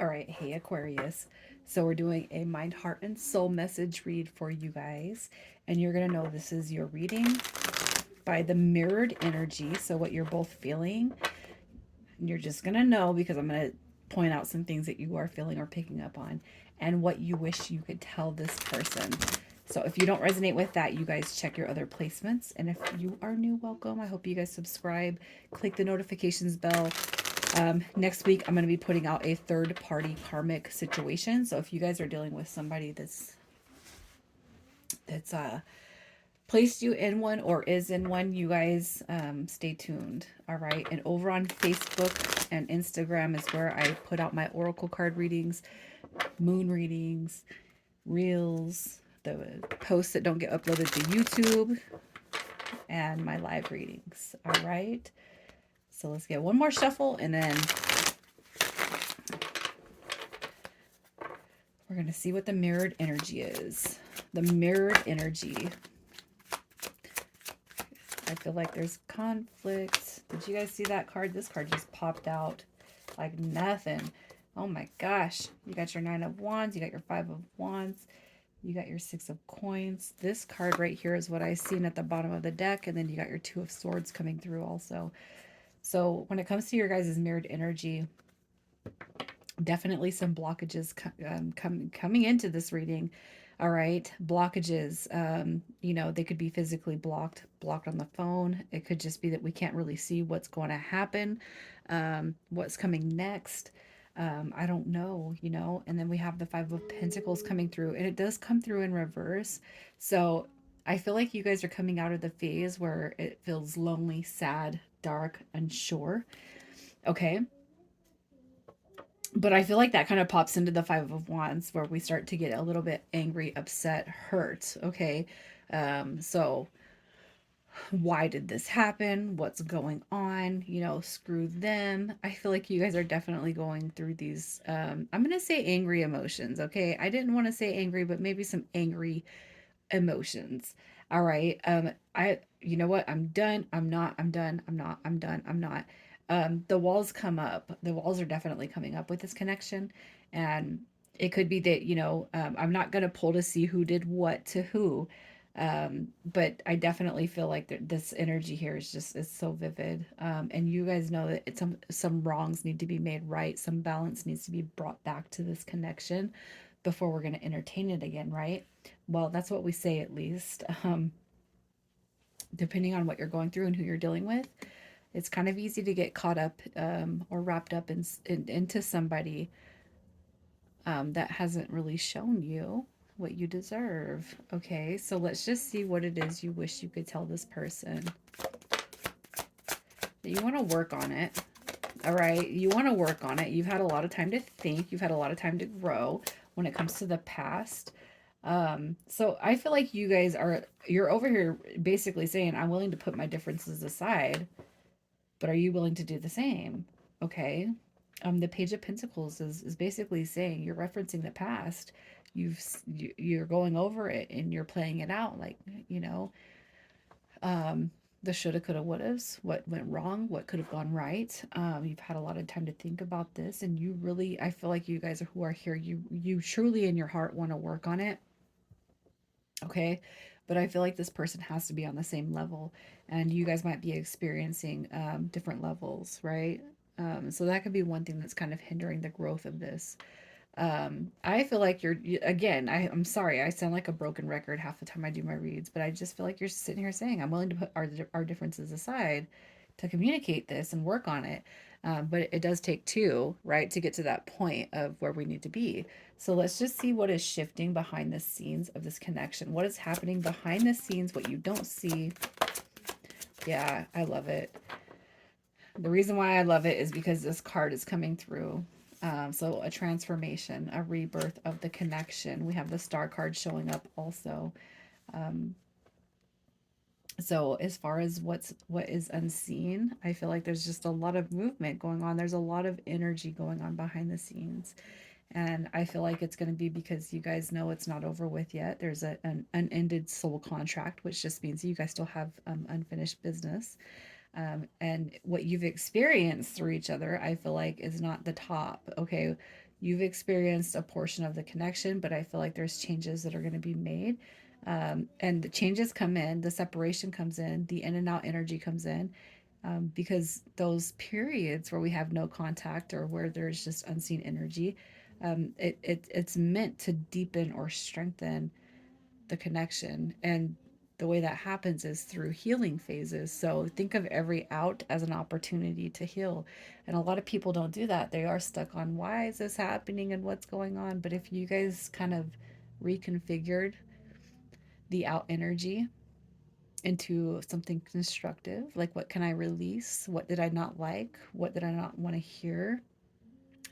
All right, hey Aquarius. So we're doing a mind, heart, and soul message read for you guys. And you're going to know this is your reading by the mirrored energy. So what you're both feeling, and you're just going to know because I'm going to point out some things that you are feeling or picking up on and what you wish you could tell this person. So if you don't resonate with that, you guys check your other placements. And if you are new, welcome. I hope you guys subscribe, click the notifications bell. Next week, I'm going to be putting out a third party karmic situation. So if you guys are dealing with somebody that's placed you in one or is in one, you guys stay tuned. All right. And over on Facebook and Instagram is where I put out my oracle card readings, moon readings, reels, the posts that don't get uploaded to YouTube, and my live readings. All right. So let's get one more shuffle and then we're going to see what the mirrored energy is. The mirrored energy. I feel like there's conflict. Did you guys see that card? This card just popped out like nothing. Oh my gosh. You got your Nine of Wands. You got your Five of Wands. You got your Six of Coins. This card right here is what I seen at the bottom of the deck. And then you got your Two of Swords coming through also. So when it comes to your guys' mirrored energy, definitely some blockages coming into this reading. All right, blockages, they could be physically blocked on the phone. It could just be that we can't really see what's going to happen, what's coming next. I don't know. And then we have the Five of Pentacles coming through, and it does come through in reverse. So I feel like you guys are coming out of the phase where it feels lonely, sad, dark, unsure. Okay, but I feel like that kind of pops into the Five of Wands where we start to get a little bit angry, upset, hurt. Okay. So why did this happen? What's going on? Screw them. I feel like you guys are definitely going through these, I'm going to say angry emotions. Okay. I didn't want to say angry, but maybe some angry emotions. All right. You know what? I'm done. I'm not. I'm done. I'm not. I'm done. I'm not. The walls come up. The walls are definitely coming up with this connection. And it could be that, I'm not going to pull to see who did what to who. But I definitely feel like this energy here is so vivid. And you guys know that some wrongs need to be made right. Some balance needs to be brought back to this connection before we're going to entertain it again, right? Well, that's what we say at least. Depending on what you're going through and who you're dealing with, it's kind of easy to get caught up or wrapped up into somebody that hasn't really shown you what you deserve. Okay, so let's just see what it is you wish you could tell this person. That you want to work on it. All right, you want to work on it. You've had a lot of time to think. You've had a lot of time to grow when it comes to the past. So I feel like you're over here basically saying, I'm willing to put my differences aside, but are you willing to do the same? Okay. The Page of Pentacles is basically saying you're referencing the past. You're going over it and you're playing it out like, you know, um, the shoulda, coulda, wouldas, what went wrong, what could have gone right. You've had a lot of time to think about this, and you really, I feel like you guys who are here, you truly in your heart want to work on it. Okay, but I feel like this person has to be on the same level, and you guys might be experiencing different levels, right? So that could be one thing that's kind of hindering the growth of this. I feel like again, I'm sorry, I sound like a broken record half the time I do my reads, but I just feel like you're sitting here saying, I'm willing to put our differences aside to communicate this and work on it. But it does take two, right, to get to that point of where we need to be. So let's just see what is shifting behind the scenes of this connection. What is happening behind the scenes, what you don't see. Yeah, I love it. The reason why I love it is because this card is coming through. So a transformation, a rebirth of the connection. We have the star card showing up also. Um, so as far as what is unseen, I feel like there's just a lot of movement going on. There's a lot of energy going on behind the scenes. And I feel like it's going to be because you guys know it's not over with yet. There's an unended soul contract, which just means you guys still have unfinished business. And what you've experienced through each other, I feel like is not the top. Okay. You've experienced a portion of the connection, but I feel like there's changes that are going to be made. And the changes come in, the separation comes in, the in and out energy comes in, because those periods where we have no contact or where there's just unseen energy, it's meant to deepen or strengthen the connection. And the way that happens is through healing phases. So think of every out as an opportunity to heal. And a lot of people don't do that. They are stuck on why is this happening and what's going on. But if you guys kind of reconfigured the out energy into something constructive, like what can I release? What did I not like? What did I not want to hear?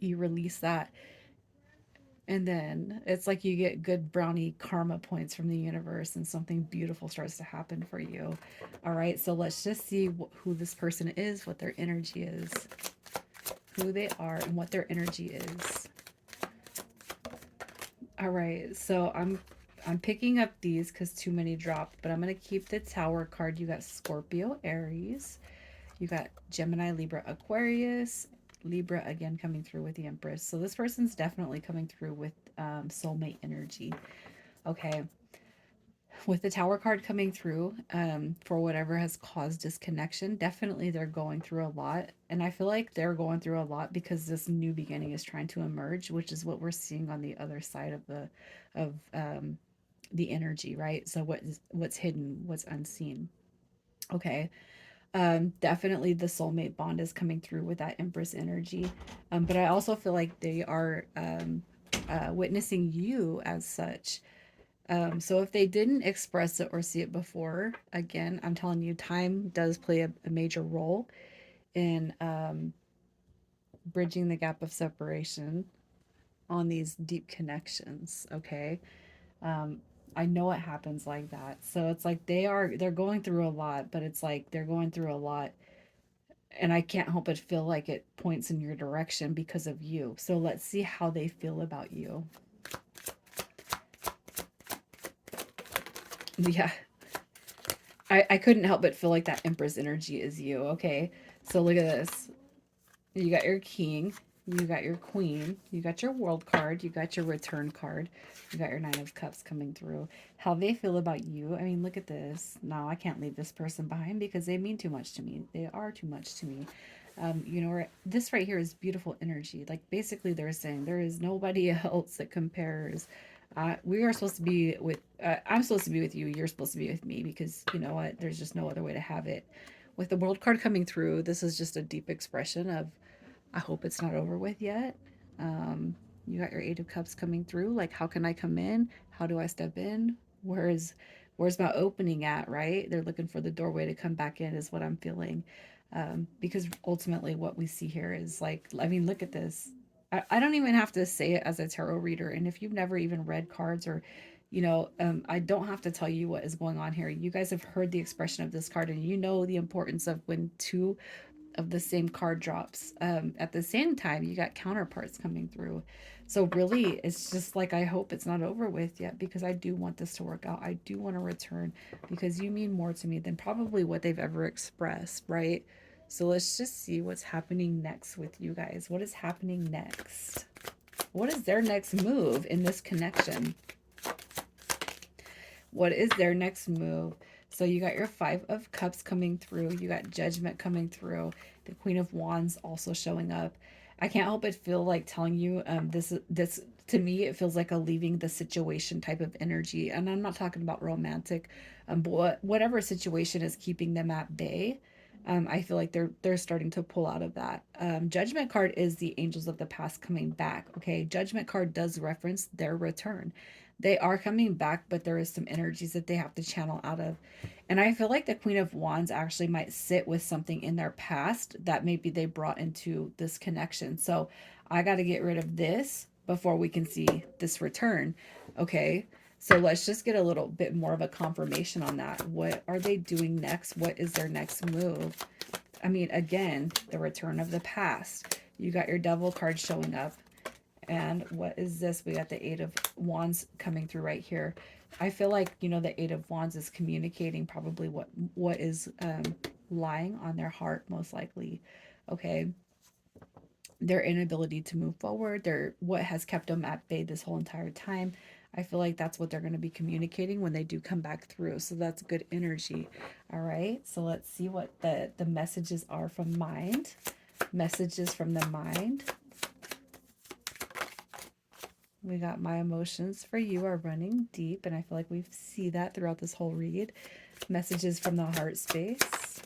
You release that, and then it's like you get good brownie karma points from the universe, and something beautiful starts to happen for you. All right, so let's just see who this person is, what their energy is, who they are, and what their energy is. All right, so I'm picking up these because too many dropped, but I'm gonna keep the Tower card. You got Scorpio, Aries. You got Gemini, Libra, Aquarius. Libra again coming through with the Empress. So this person's definitely coming through with soulmate energy. Okay, with the Tower card coming through, for whatever has caused disconnection, definitely they're going through a lot. And I feel like they're going through a lot because this new beginning is trying to emerge, which is what we're seeing on the other side of the energy, right? So what's hidden, what's unseen. Okay. Definitely the soulmate bond is coming through with that Empress energy. But I also feel like they are witnessing you as such. So if they didn't express it or see it before, again, I'm telling you, time does play a major role in bridging the gap of separation on these deep connections. Okay. Um, I know it happens like that. So it's like they're going through a lot, but it's like they're going through a lot, and I can't help but feel like it points in your direction because of you. So let's see how they feel about you. Yeah, I couldn't help but feel like that Empress energy is you. Okay, so look at this. You got your king, you got your queen, you got your world card, you got your return card, you got your nine of cups coming through. How they feel about you. I mean, look at this. No, I can't leave this person behind because they mean too much to me. They are too much to me. This right here is beautiful energy. Like basically, they're saying there is nobody else that compares. We are supposed to be with. I'm supposed to be with you. You're supposed to be with me because you know what? There's just no other way to have it. With the world card coming through, this is just a deep expression of I hope it's not over with yet. Um, you got your Eight of Cups coming through. Like, how can I come in? How do I step in? Where's my opening at? Right? They're looking for the doorway to come back in, is what I'm feeling. Because ultimately, what we see here is like, I mean, look at this. I don't even have to say it as a tarot reader. And if you've never even read cards or I don't have to tell you what is going on here. You guys have heard the expression of this card, and you know the importance of when two of the same card drops. At the same time, you got counterparts coming through. So really, it's just like I hope it's not over with yet because I do want this to work out. I do want to return because you mean more to me than probably what they've ever expressed, right? So let's just see what's happening next with you guys. What is happening next? What is their next move in this connection? What is their next move? So you got your Five of Cups coming through. You got Judgment coming through. The Queen of Wands also showing up. I can't help but feel like telling you this to me it feels like a leaving the situation type of energy, and I'm not talking about romantic, but whatever situation is keeping them at bay. I feel like they're starting to pull out of that. Judgment card is the angels of the past coming back. Okay, Judgment card does reference their return. They are coming back, but there is some energies that they have to channel out of. And I feel like the Queen of Wands actually might sit with something in their past that maybe they brought into this connection. So I got to get rid of this before we can see this return. Okay. So let's just get a little bit more of a confirmation on that. What are they doing next? What is their next move? I mean, again, the return of the past. You got your Devil card showing up. And what is this? We got the Eight of Wands coming through right here. I feel like, the Eight of Wands is communicating probably what is lying on their heart, most likely. Okay. their inability to move forward, their what has kept them at bay this whole entire time. I feel like that's what they're going to be communicating when they do come back through. So that's good energy. All right. So let's see what the messages are from mind. Messages from the mind. We got my emotions for you are running deep, and I feel like we see that throughout this whole read. Messages from the heart space.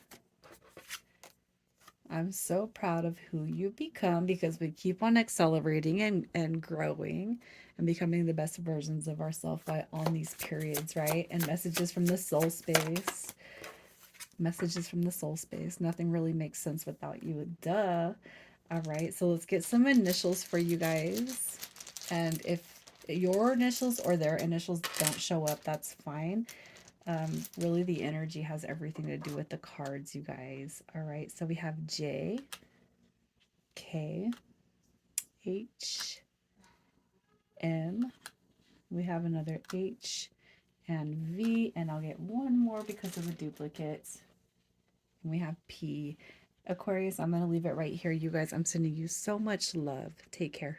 I'm so proud of who you've become because we keep on accelerating and growing and becoming the best versions of ourselves by on these periods, right? And messages from the soul space. Messages from the soul space. Nothing really makes sense without you. Duh. All right, so let's get some initials for you guys. And if your initials or their initials don't show up, that's fine. Really, the energy has everything to do with the cards, you guys. All right, so we have J, K, H, M. We have another H and V, and I'll get one more because of the duplicate. And we have P. Aquarius, I'm going to leave it right here, you guys. I'm sending you so much love. Take care.